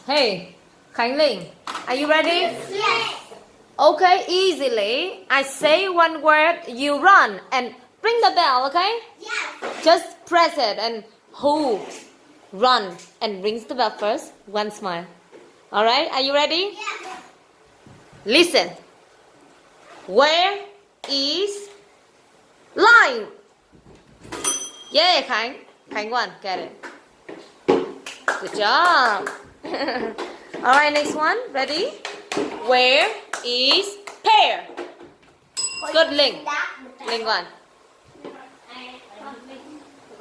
Hey, Khánh, Linh, are you ready? Yes. Okay, easily. I say one word, you run and ring the bell, okay? Yes. Just press it and who run and rings the bell first? One smile. Alright, are you ready? Yes. Listen. Where is lime? Yeah, Khánh. Khánh won. Get it. Good job. Alright, next one. Ready? Where is pear? Good, Linh. Linh won.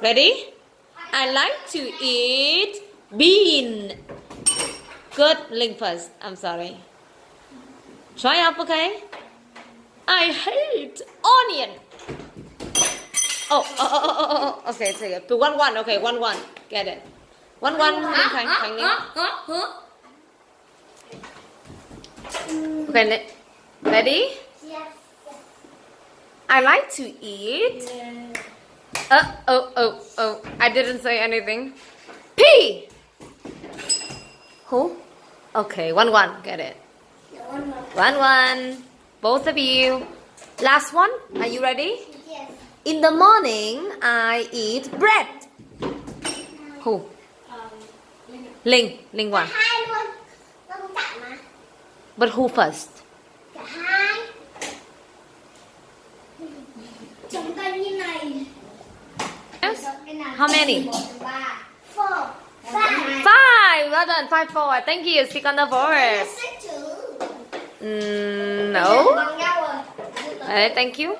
Ready? I like to eat bean. Good, Linh first. I'm sorry. Try up, okay? I hate onion. Oh. Okay, take it. 1-1. Okay, 1-1. Get it. 1-1. Linh, Khánh, Linh. Okay, ready? Yes. I like to eat. I didn't say anything. P. Who? Okay, 1-1. Get it. 1-1. Both of you. Last one. Are you ready? Yes. In the morning, I eat bread. Who? Linh. Linh won. Hai luôn. Nó cũng chặn mà. But who first? Cả hai. Trồng cây như này. Yes. How many? 3, 4, 5. 5. Well done. 5-4. Thank you. Stick on the board. Xếp chữ. No. Bằng nhau rồi. Alright, thank you.